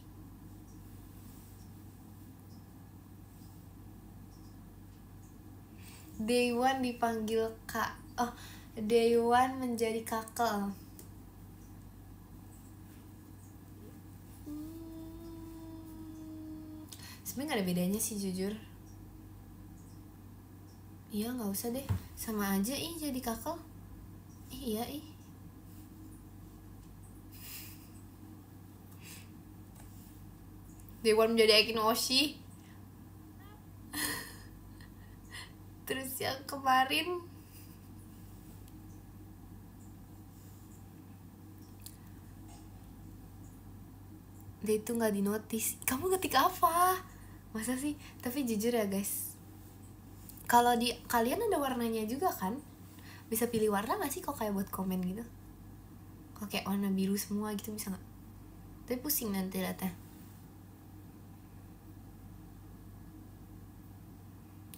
Day one dipanggil Kak. Oh, Day one menjadi kakel. Sebenarnya gak ada bedanya sih jujur. Iya gak usah deh. Sama aja jadi kakel. Iya Dewan menjadi Akinoshi. Terus yang kemarin dia itu gak dinotis. Kamu ngetik apa? Masa sih? Tapi jujur ya guys, kalau di kalian ada warnanya juga kan? Bisa pilih warna gak sih kok kayak buat komen gitu? Kalau kayak warna biru semua gitu bisa gak? Tapi pusing nanti liatnya.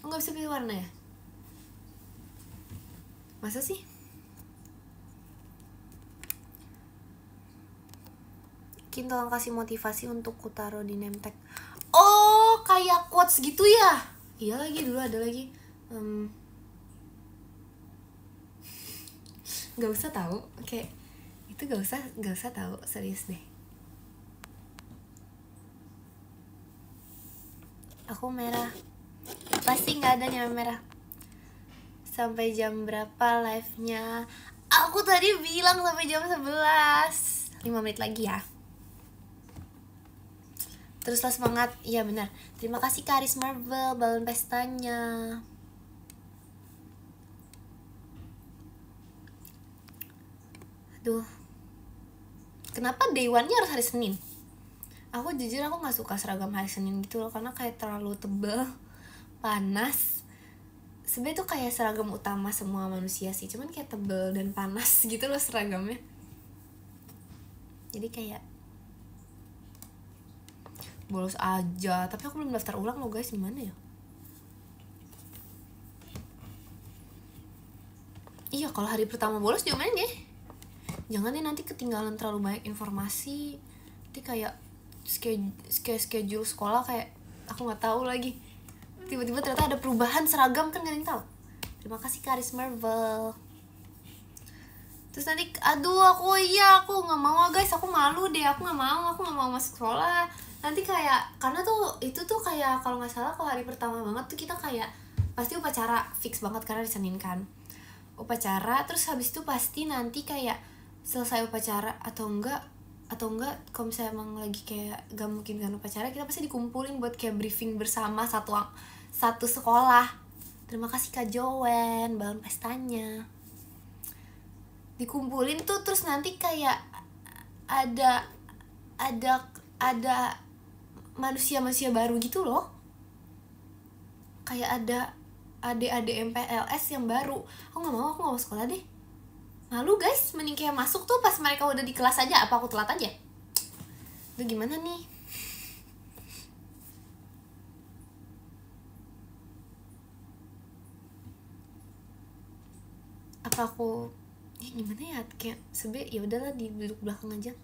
Oh, gak bisa pilih warna ya? Masa sih? Kin tolong kasih motivasi untuk ku taruh di name tag. Oh, kayak quotes gitu ya? Iya lagi, dulu ada lagi. Gak usah tahu, kayak itu gak usah tahu, serius deh. Aku merah. Pasti nggak ada nyampe merah. Sampai jam berapa live-nya? Aku tadi bilang sampai jam 11. 5 menit lagi ya. Teruslah semangat. Iya benar. Terima kasih Karis Marvel balon pestanya. Aduh. Kenapa day one-nya harus hari Senin? Aku jujur aku gak suka seragam hari Senin gitu loh, karena kayak terlalu tebel, panas. Sebenernya tuh kayak seragam utama semua manusia sih, cuman kayak tebel dan panas gitu loh seragamnya. Jadi kayak bolos aja. Tapi aku belum daftar ulang loh guys, gimana ya? Iya, kalau hari pertama bolos diomelin deh. Jangan deh nanti ketinggalan terlalu banyak informasi. Nanti kayak schedule sekolah kayak aku nggak tahu lagi, tiba-tiba ternyata ada perubahan seragam kan, gak ada yang tahu. Terima kasih Karis Marvel. Terus nanti aku nggak mau guys, aku malu deh, aku nggak mau masuk sekolah nanti kayak, karena tuh itu tuh kayak kalau nggak salah kalau hari pertama banget tuh kita kayak pasti upacara fix banget karena di Senin kan upacara. Terus habis itu pasti nanti kayak selesai upacara atau enggak kalau misalnya emang lagi kayak gak mungkin kan upacara, kita pasti dikumpulin buat kayak briefing bersama satu sekolah. Terima kasih Kak Jowen balon pestanya. Dikumpulin tuh, terus nanti kayak ada manusia baru gitu loh, kayak ada adik-adik MPLS yang baru. Aku nggak mau sekolah deh, malu guys. Mending kayak masuk tuh pas mereka udah di kelas aja. Apa aku telat aja? Itu gimana nih? Apa aku gimana ya? Kayak sebenernya ya udahlah duduk belakang aja.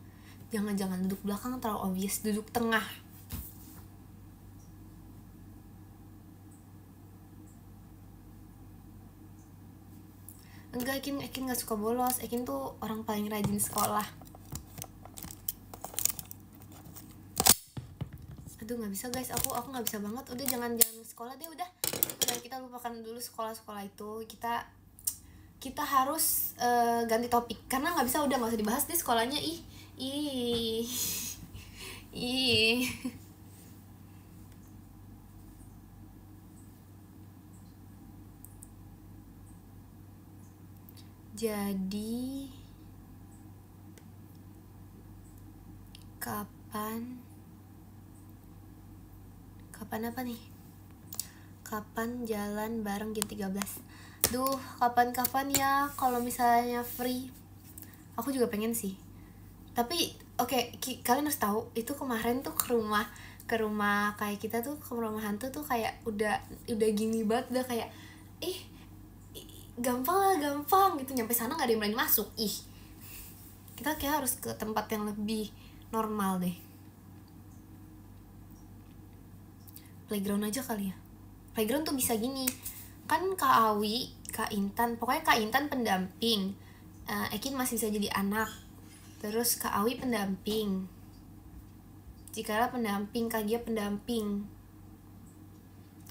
Jangan duduk belakang terlalu obvious, duduk tengah. Enggak, Ekin gak suka bolos. Ekin tuh orang paling rajin sekolah. Aduh gak bisa guys, aku gak bisa banget. Udah jangan sekolah deh, udah kita lupakan dulu sekolah itu. Kita harus ganti topik, karena gak bisa, udah gak usah dibahas deh sekolahnya. Ih jadi kapan apa nih? kapan jalan bareng jam 13? Duh, kapan-kapan ya kalau misalnya free. Aku juga pengen sih. Tapi oke, kalian harus tahu itu kemarin tuh ke rumah kayak kita tuh, ke rumah hantu tuh kayak udah gini banget, udah kayak gampang lah, gampang gitu, nyampe sana nggak ada yang berani masuk. Kita kayak harus ke tempat yang lebih normal deh. Playground aja kali ya. Playground tuh bisa gini kan, Kak Awi, Kak Intan, pokoknya Kak Intan pendamping, Ekin masih bisa jadi anak, terus Kak Awi pendamping, Cikara pendamping, Kak Gia pendamping.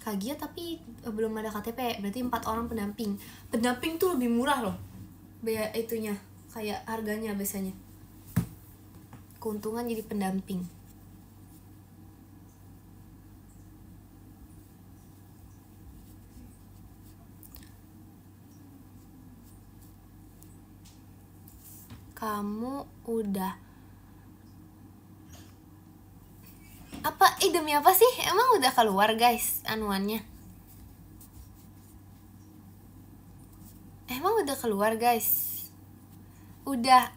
Kak Gia tapi belum ada KTP, berarti 4 orang pendamping. Pendamping tuh lebih murah loh biaya itunya, kayak harganya biasanya. Keuntungan jadi pendamping. Kamu udah apa? Demi apa sih? Emang udah keluar guys anuannya? Emang udah keluar guys? Udah.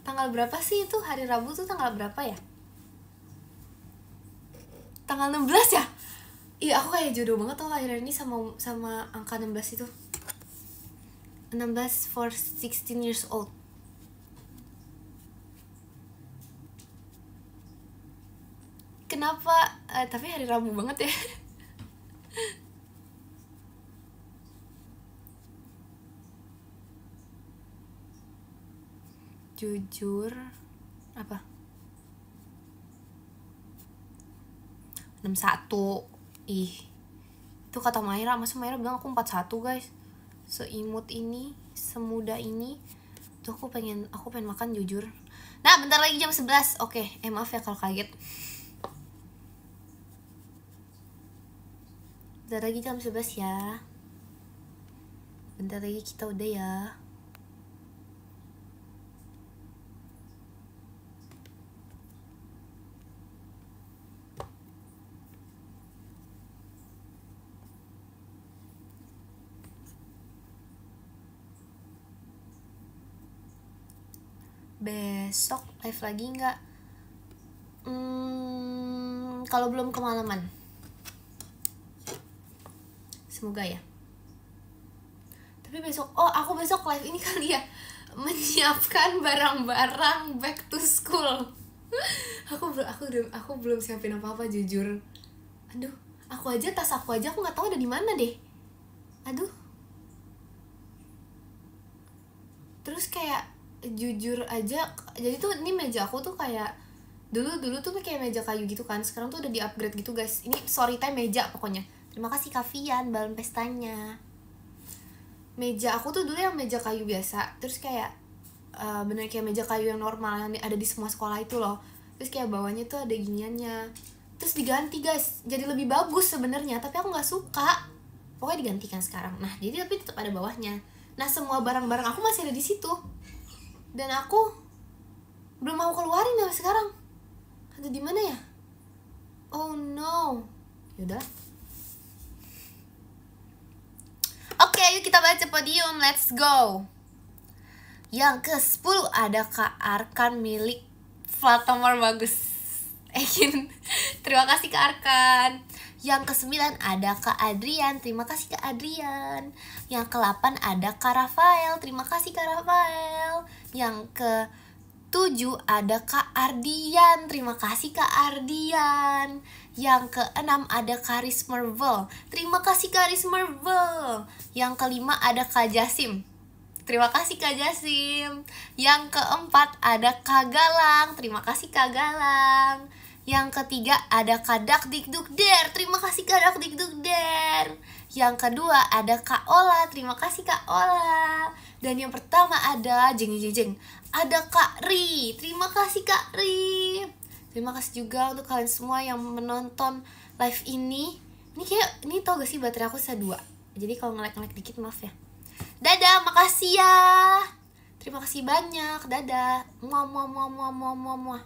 Tanggal berapa sih itu? Hari Rabu tuh tanggal berapa ya? Tanggal 16 ya? Iya, aku kayak jodoh banget tuh lahir ini sama angka 16 itu. 16 for 16 years old. Kenapa? Tapi hari Rabu banget ya. Jujur apa? 61. Itu kata Maira, masa Maira bilang aku 41 guys. Seimut ini, semuda ini. Tuh aku pengen makan jujur. Nah, bentar lagi jam 11. Oke, maaf ya kalau kaget. Bentar lagi jam 11 ya. Bentar lagi kita udah ya. Besok live lagi nggak? Kalau belum kemalaman. Semoga ya. Tapi besok, aku besok live ini kali ya, menyiapkan barang-barang back to school. aku belum siapin apa-apa jujur. Aduh, tas aku aja aku nggak tahu ada di mana deh. Aduh. Terus kayak jujur aja, jadi tuh ini meja aku tuh kayak dulu tuh kayak meja kayu gitu kan, sekarang tuh udah di upgrade gitu guys. Ini story time meja pokoknya. Terima kasih Kavian balon pestanya. Meja aku tuh dulu yang meja kayu biasa, terus kayak bener kayak meja kayu yang normal yang ada di semua sekolah itu loh. Terus kayak bawahnya tuh ada giniannya, terus diganti guys, jadi lebih bagus sebenarnya, tapi aku nggak suka. Pokoknya digantikan sekarang. Nah jadi tapi tetap ada bawahnya. Nah semua barang-barang aku masih ada di situ, dan aku belum mau keluarin sampai sekarang. Ada di mana ya? Oh no. Yaudah. Oke, yuk kita baca podium. Let's go. Yang ke-10 ada Kak Arkan milik plat nomor bagus. Ekin. Terima kasih Kak Arkan. Yang ke-9 ada Kak Adrian. Terima kasih Kak Adrian. Yang ke-8 ada Kak Rafael. Terima kasih Kak Rafael. Yang ke-7 ada Kak Ardian. Terima kasih Kak Ardian. Yang ke-6 ada Kak Rismervel. Terima kasih Kak Rismervel. Yang ke-5 ada Kak Jasim. Terima kasih Kak Jasim. Yang ke-4 ada Kak Galang. Terima kasih Kak Galang. Yang ketiga ada Kak Dakdikdukder. Terima kasih Kak Dakdikdukder. Yang kedua ada Kak Ola. Terima kasih Kak Ola. Dan yang pertama ada jeng ada Kak Ri. Terima kasih Kak Ri. Terima kasih juga untuk kalian semua yang menonton live ini. Ini tau gak sih baterai aku sisa 2. Jadi kalau nge-lag dikit maaf ya. Dadah, makasih ya. Terima kasih banyak. Dadah. Muah.